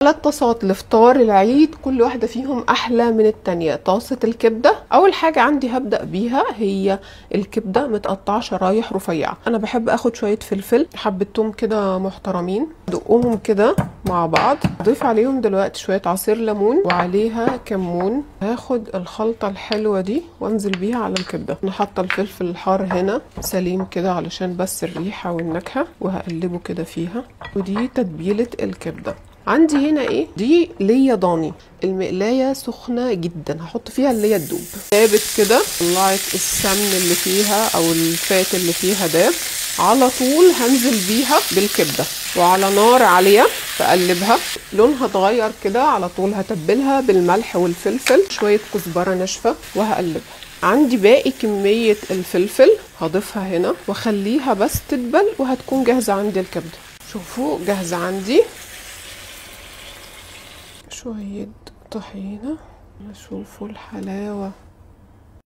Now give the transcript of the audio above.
3 طاسات لفطار العيد، كل واحدة فيهم أحلى من التانية. طاسة الكبدة، أول حاجة عندي هبدأ بيها هي الكبدة متقطعة شرايح رفيعة. أنا بحب أخد شوية فلفل، حبة توم كده محترمين، دقهم كده مع بعض. أضيف عليهم دلوقتي شوية عصير ليمون وعليها كمون. هاخد الخلطة الحلوة دي وانزل بيها على الكبدة. أنا حاطة الفلفل الحار هنا سليم كده علشان بس الريحة والنكهة، وهقلبه كده فيها. ودي تتبيلة الكبدة. عندي هنا ايه؟ دي ليا ضاني. المقلايه سخنه جدا، هحط فيها الليا تدوب. دابت كده، طلعت السمن اللي فيها او الفات اللي فيها داب. على طول هنزل بيها بالكبده وعلى نار عاليه بقلبها. لونها اتغير كده، على طول هتبلها بالملح والفلفل، شويه كزبره ناشفه وهقلبها. عندي باقي كميه الفلفل هضيفها هنا واخليها بس تدبل، وهتكون جاهزه عندي الكبده. شوفوا جاهزه عندي. شوية طحينة، شوفوا الحلاوة.